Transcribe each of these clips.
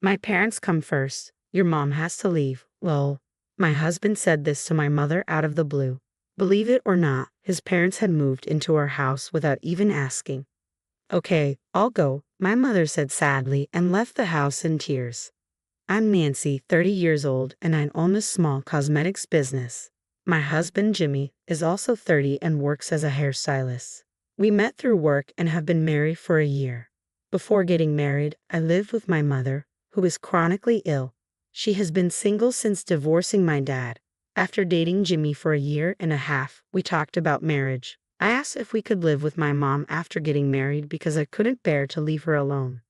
My parents come first. Your mom has to leave. Lol. My husband said this to my mother out of the blue. Believe it or not, his parents had moved into our house without even asking. Okay, I'll go, my mother said sadly and left the house in tears. I'm Nancy, 30 years old, and I own a small cosmetics business. My husband, Jimmy, is also 30 and works as a hairstylist. We met through work and have been married for a year. Before getting married, I lived with my mother, who is chronically ill. She has been single since divorcing my dad. After dating Jimmy for a year and a half, we talked about marriage. I asked if we could live with my mom after getting married because I couldn't bear to leave her alone.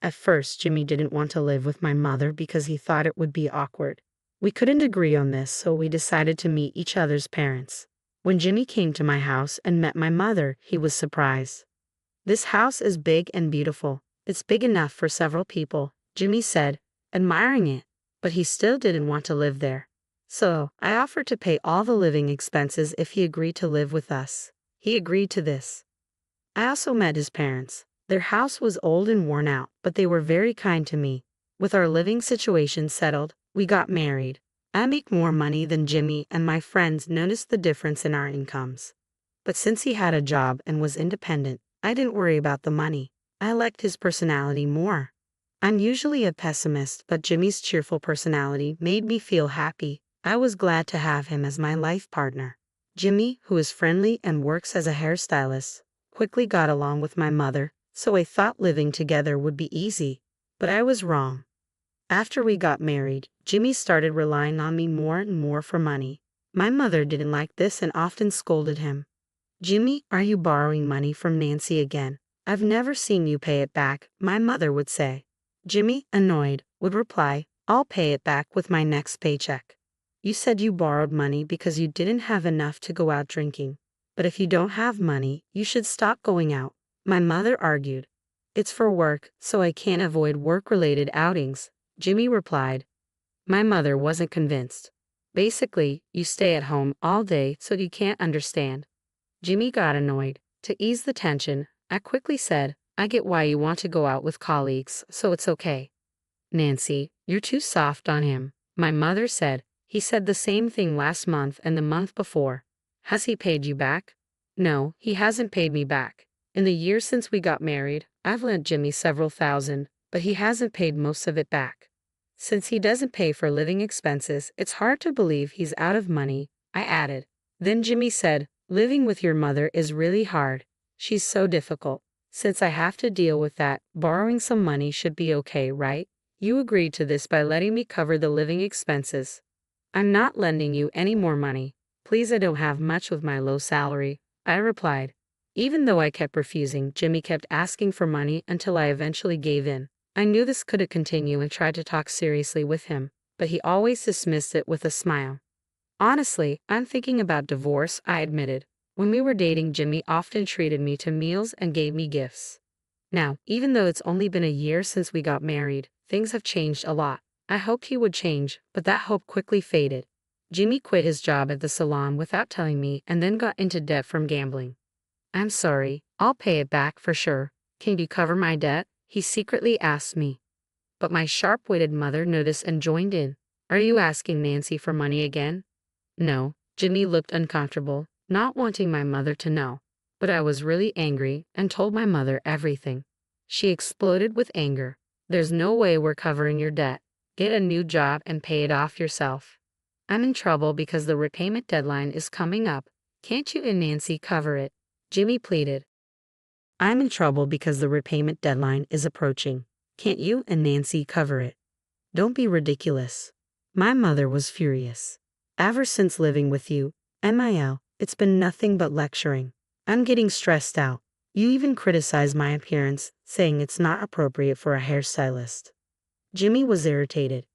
At first, Jimmy didn't want to live with my mother because he thought it would be awkward. We couldn't agree on this, so we decided to meet each other's parents. When Jimmy came to my house and met my mother, he was surprised. This house is big and beautiful. It's big enough for several people, Jimmy said, admiring it, but he still didn't want to live there. So, I offered to pay all the living expenses if he agreed to live with us. He agreed to this. I also met his parents. Their house was old and worn out, but they were very kind to me. With our living situation settled, we got married. I make more money than Jimmy, and my friends noticed the difference in our incomes. But since he had a job and was independent, I didn't worry about the money. I liked his personality more. I'm usually a pessimist, but Jimmy's cheerful personality made me feel happy. I was glad to have him as my life partner. Jimmy, who is friendly and works as a hairstylist, quickly got along with my mother, so I thought living together would be easy. But I was wrong. After we got married, Jimmy started relying on me more and more for money. My mother didn't like this and often scolded him. Jimmy, are you borrowing money from Nancy again? I've never seen you pay it back, my mother would say. Jimmy, annoyed, would reply, I'll pay it back with my next paycheck. You said you borrowed money because you didn't have enough to go out drinking. But if you don't have money, you should stop going out, my mother argued. It's for work, so I can't avoid work-related outings, Jimmy replied. My mother wasn't convinced. Basically, you stay at home all day so you can't understand. Jimmy got annoyed. To ease the tension, I quickly said, I get why you want to go out with colleagues, so it's okay. Nancy, you're too soft on him, my mother said. He said the same thing last month and the month before. Has he paid you back? No, he hasn't paid me back. In the years since we got married, I've lent Jimmy several thousand, but he hasn't paid most of it back. Since he doesn't pay for living expenses, it's hard to believe he's out of money, I added. Then Jimmy said, living with your mother is really hard. She's so difficult. Since I have to deal with that, borrowing some money should be okay, right? You agreed to this by letting me cover the living expenses. I'm not lending you any more money. Please, I don't have much with my low salary, I replied. Even though I kept refusing, Jimmy kept asking for money until I eventually gave in. I knew this couldn't continue and tried to talk seriously with him, but he always dismissed it with a smile. Honestly, I'm thinking about divorce, I admitted. When we were dating, Jimmy often treated me to meals and gave me gifts. Now, even though it's only been a year since we got married, things have changed a lot. I hoped he would change, but that hope quickly faded. Jimmy quit his job at the salon without telling me and then got into debt from gambling. I'm sorry, I'll pay it back for sure. Can you cover my debt? He secretly asked me. But my sharp-witted mother noticed and joined in. Are you asking Nancy for money again? No, Jimmy looked uncomfortable, not wanting my mother to know. But I was really angry and told my mother everything. She exploded with anger. There's no way we're covering your debt. Get a new job and pay it off yourself. I'm in trouble because the repayment deadline is coming up. Can't you and Nancy cover it? Jimmy pleaded. I'm in trouble because the repayment deadline is approaching. Can't you and Nancy cover it? Don't be ridiculous. My mother was furious. Ever since living with you, MIL, it's been nothing but lecturing. I'm getting stressed out. You even criticize my appearance, saying it's not appropriate for a hairstylist. Jimmy was irritated.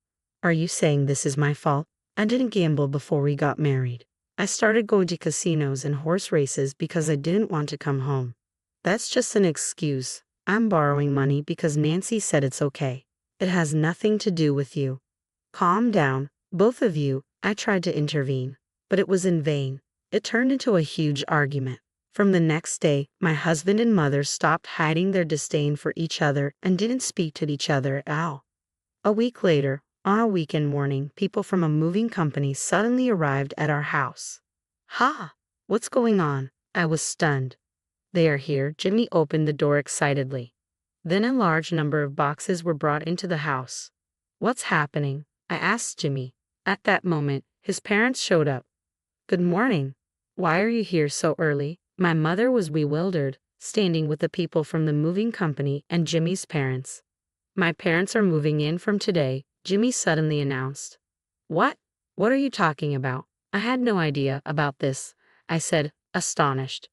Are you saying this is my fault? I didn't gamble before we got married. I started going to casinos and horse races because I didn't want to come home. That's just an excuse. I'm borrowing money because Nancy said it's okay. It has nothing to do with you. Calm down, both of you, I tried to intervene, but it was in vain. It turned into a huge argument. From the next day, my husband and mother stopped hiding their disdain for each other and didn't speak to each other at all. A week later, on a weekend morning, people from a moving company suddenly arrived at our house. Ha! What's going on? I was stunned. They are here. Jimmy opened the door excitedly. Then a large number of boxes were brought into the house. What's happening? I asked Jimmy. At that moment, his parents showed up. Good morning. Why are you here so early? My mother was bewildered, standing with the people from the moving company and Jimmy's parents. My parents are moving in from today, Jimmy suddenly announced. What? What are you talking about? I had no idea about this, I said, astonished.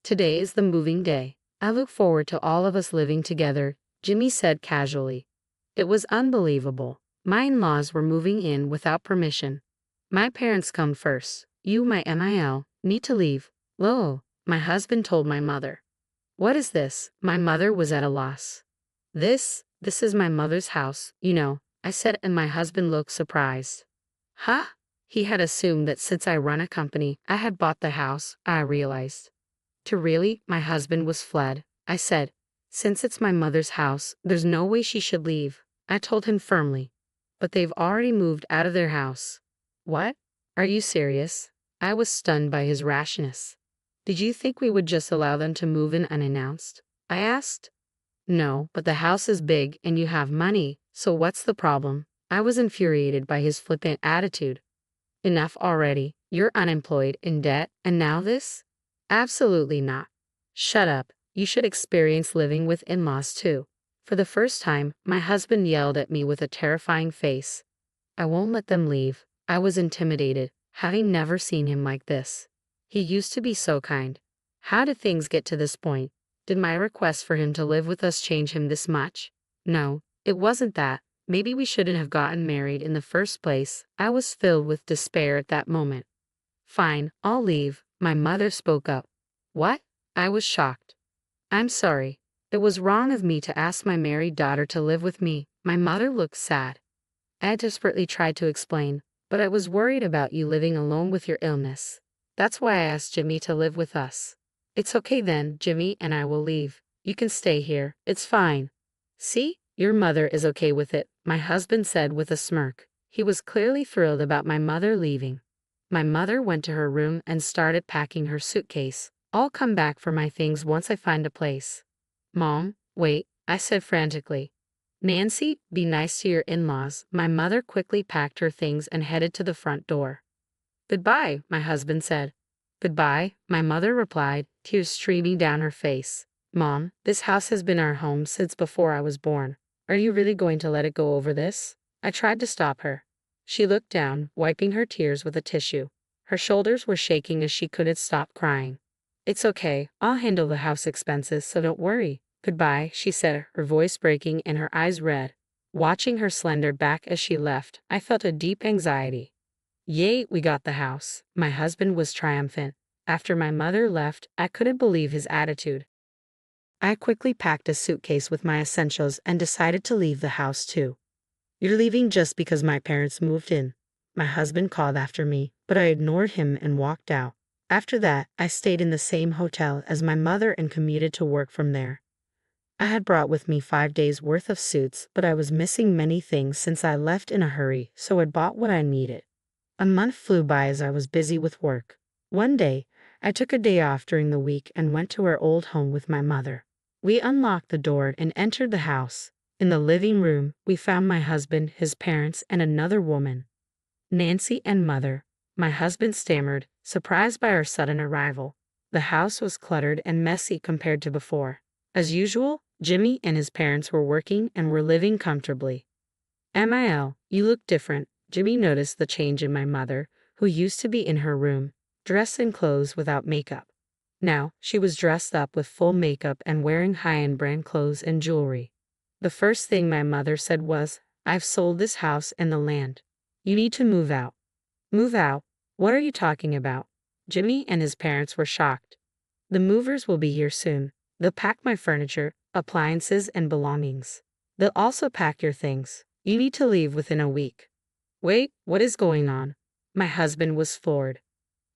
Today is the moving day. I look forward to all of us living together, Jimmy said casually. It was unbelievable. My in-laws were moving in without permission. My parents come first. You, my MIL, need to leave. Lo, my husband told my mother. What is this? My mother was at a loss. This is my mother's house, you know, I said, and my husband looked surprised. Huh? He had assumed that since I run a company, I had bought the house, I realized. To really, my husband was fled. I said, since it's my mother's house, there's no way she should leave. I told him firmly. But they've already moved out of their house. What? Are you serious? I was stunned by his rashness. Did you think we would just allow them to move in unannounced? I asked. No, but the house is big and you have money, so what's the problem? I was infuriated by his flippant attitude. Enough already. You're unemployed, in debt, and now this? Absolutely not. Shut up. You should experience living with in-laws too. For the first time, my husband yelled at me with a terrifying face. I won't let them leave. I was intimidated, having never seen him like this. He used to be so kind. How did things get to this point? Did my request for him to live with us change him this much? No, it wasn't that. Maybe we shouldn't have gotten married in the first place. I was filled with despair at that moment. Fine, I'll leave, my mother spoke up. What? I was shocked. I'm sorry. It was wrong of me to ask my married daughter to live with me. My mother looked sad. I desperately tried to explain, but I was worried about you living alone with your illness. That's why I asked Jimmy to live with us. It's okay then, Jimmy and I will leave. You can stay here, it's fine. See, your mother is okay with it, my husband said with a smirk. He was clearly thrilled about my mother leaving. My mother went to her room and started packing her suitcase. I'll come back for my things once I find a place. Mom, wait, I said frantically. Nancy, be nice to your in-laws. My mother quickly packed her things and headed to the front door. Goodbye, my husband said. Goodbye, my mother replied, tears streaming down her face. Mom, this house has been our home since before I was born. Are you really going to let it go over this? I tried to stop her. She looked down, wiping her tears with a tissue. Her shoulders were shaking as she couldn't stop crying. It's okay, I'll handle the house expenses, so don't worry. Goodbye, she said, her voice breaking and her eyes red. Watching her slender back as she left, I felt a deep anxiety. Yay, we got the house. My husband was triumphant. After my mother left, I couldn't believe his attitude. I quickly packed a suitcase with my essentials and decided to leave the house too. You're leaving just because my parents moved in. My husband called after me, but I ignored him and walked out. After that, I stayed in the same hotel as my mother and commuted to work from there. I had brought with me 5 days' worth of suits, but I was missing many things since I left in a hurry, so I bought what I needed. A month flew by as I was busy with work. One day, I took a day off during the week and went to our old home with my mother. We unlocked the door and entered the house. In the living room, we found my husband, his parents, and another woman. Nancy and mother. My husband stammered, surprised by our sudden arrival. The house was cluttered and messy compared to before. As usual, Jimmy and his parents were working and were living comfortably. MIL, you look different. Jimmy noticed the change in my mother, who used to be in her room, dressed in clothes without makeup. Now, she was dressed up with full makeup and wearing high-end brand clothes and jewelry. The first thing my mother said was, I've sold this house and the land. You need to move out. Move out? What are you talking about? Jimmy and his parents were shocked. The movers will be here soon. They'll pack my furniture, appliances, and belongings. They'll also pack your things. You need to leave within a week. Wait, what is going on? My husband was floored.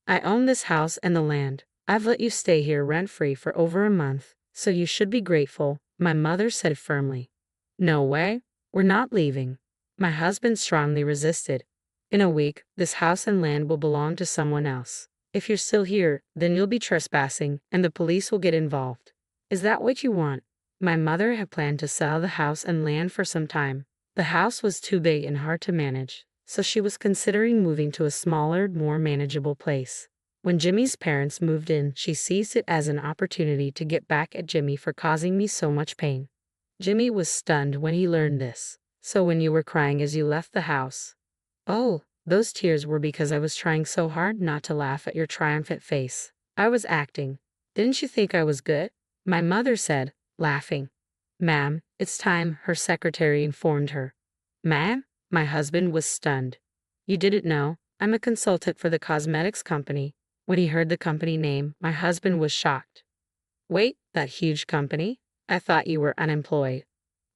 I own this house and the land. I've let you stay here rent-free for over a month, so you should be grateful, my mother said firmly. No way. We're not leaving. My husband strongly resisted. In a week, this house and land will belong to someone else. If you're still here, then you'll be trespassing, and the police will get involved. Is that what you want? My mother had planned to sell the house and land for some time. The house was too big and hard to manage, so she was considering moving to a smaller, more manageable place. When Jimmy's parents moved in, she seized it as an opportunity to get back at Jimmy for causing me so much pain. Jimmy was stunned when he learned this. So when you were crying as you left the house? Oh, those tears were because I was trying so hard not to laugh at your triumphant face. I was acting. Didn't you think I was good? My mother said, laughing. Ma'am, it's time, her secretary informed her. Ma'am? My husband was stunned. You didn't know? I'm a consultant for the cosmetics company. When he heard the company name, my husband was shocked. Wait, that huge company? I thought you were unemployed.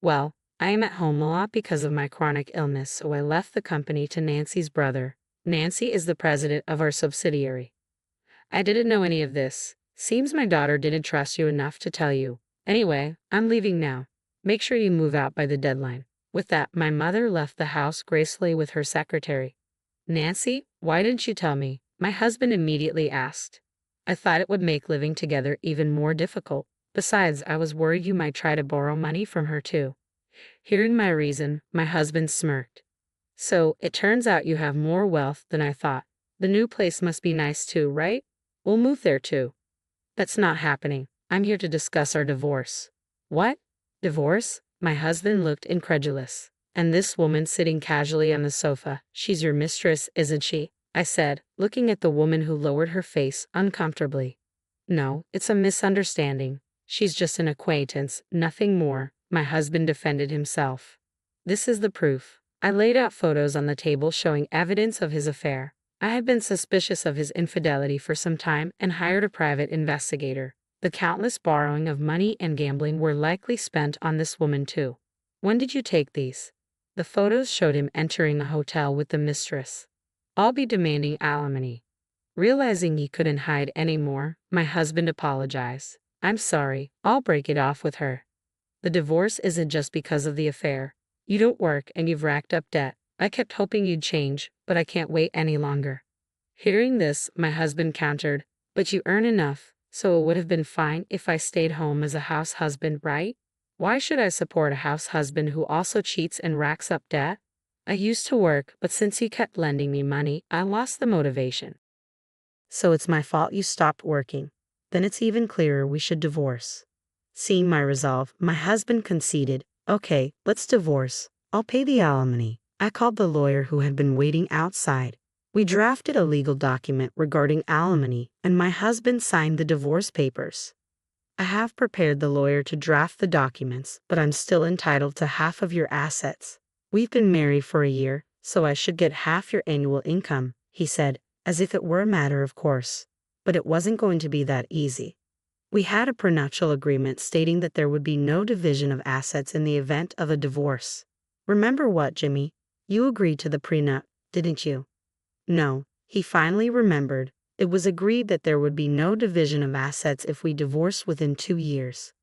Well, I am at home a lot because of my chronic illness, so I left the company to Nancy's brother. Nancy is the president of our subsidiary. I didn't know any of this. Seems my daughter didn't trust you enough to tell you. Anyway, I'm leaving now. Make sure you move out by the deadline. With that, my mother left the house gracefully with her secretary. Nancy, why didn't you tell me? My husband immediately asked. I thought it would make living together even more difficult. Besides, I was worried you might try to borrow money from her too. Hearing my reason, my husband smirked. So, it turns out you have more wealth than I thought. The new place must be nice too, right? We'll move there too. That's not happening. I'm here to discuss our divorce. What? Divorce? My husband looked incredulous. And this woman sitting casually on the sofa, she's your mistress, isn't she? I said, looking at the woman who lowered her face uncomfortably. No, it's a misunderstanding. She's just an acquaintance, nothing more. My husband defended himself. This is the proof. I laid out photos on the table showing evidence of his affair. I had been suspicious of his infidelity for some time and hired a private investigator. The countless borrowing of money and gambling were likely spent on this woman too. When did you take these? The photos showed him entering a hotel with the mistress. I'll be demanding alimony. Realizing he couldn't hide anymore, my husband apologized. I'm sorry, I'll break it off with her. The divorce isn't just because of the affair. You don't work and you've racked up debt. I kept hoping you'd change, but I can't wait any longer. Hearing this, my husband countered, but you earn enough, so it would have been fine if I stayed home as a house husband, right? Why should I support a house husband who also cheats and racks up debt? I used to work, but since you kept lending me money, I lost the motivation. So it's my fault you stopped working. Then it's even clearer we should divorce. Seeing my resolve, my husband conceded, okay, let's divorce. I'll pay the alimony. I called the lawyer who had been waiting outside. We drafted a legal document regarding alimony, and my husband signed the divorce papers. I have prepared the lawyer to draft the documents, but I'm still entitled to half of your assets. We've been married for a year, so I should get half your annual income, he said, as if it were a matter of course. But it wasn't going to be that easy. We had a prenuptial agreement stating that there would be no division of assets in the event of a divorce. Remember what, Jimmy? You agreed to the prenup, didn't you? No, he finally remembered. It was agreed that there would be no division of assets if we divorced within 2 years.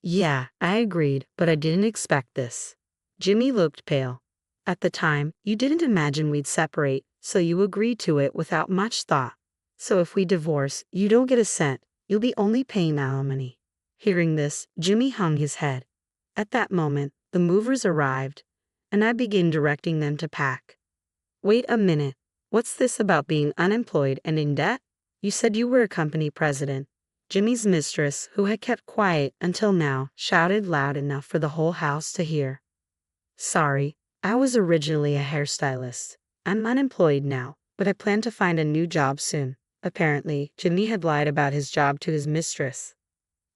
Yeah, I agreed, but I didn't expect this. Jimmy looked pale. At the time, you didn't imagine we'd separate, so you agreed to it without much thought. So if we divorce, you don't get a cent. You'll be only paying alimony. Hearing this, Jimmy hung his head. At that moment, the movers arrived, and I began directing them to pack. Wait a minute. What's this about being unemployed and in debt? You said you were a company president. Jimmy's mistress, who had kept quiet until now, shouted loud enough for the whole house to hear. Sorry, I was originally a hairstylist. I'm unemployed now, but I plan to find a new job soon. Apparently, Jimmy had lied about his job to his mistress.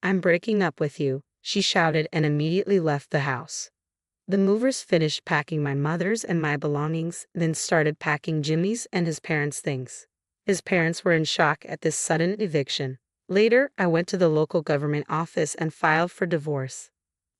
I'm breaking up with you, she shouted and immediately left the house. The movers finished packing my mother's and my belongings, then started packing Jimmy's and his parents' things. His parents were in shock at this sudden eviction. Later, I went to the local government office and filed for divorce.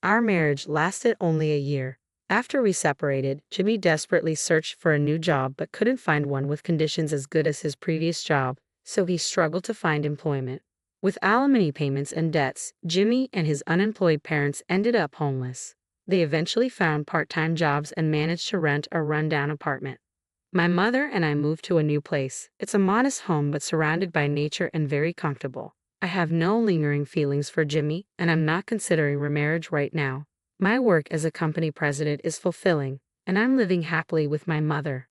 Our marriage lasted only a year. After we separated, Jimmy desperately searched for a new job but couldn't find one with conditions as good as his previous job, so he struggled to find employment. With alimony payments and debts, Jimmy and his unemployed parents ended up homeless. They eventually found part-time jobs and managed to rent a rundown apartment. My mother and I moved to a new place. It's a modest home but surrounded by nature and very comfortable. I have no lingering feelings for Jimmy, and I'm not considering remarriage right now. My work as a company president is fulfilling, and I'm living happily with my mother.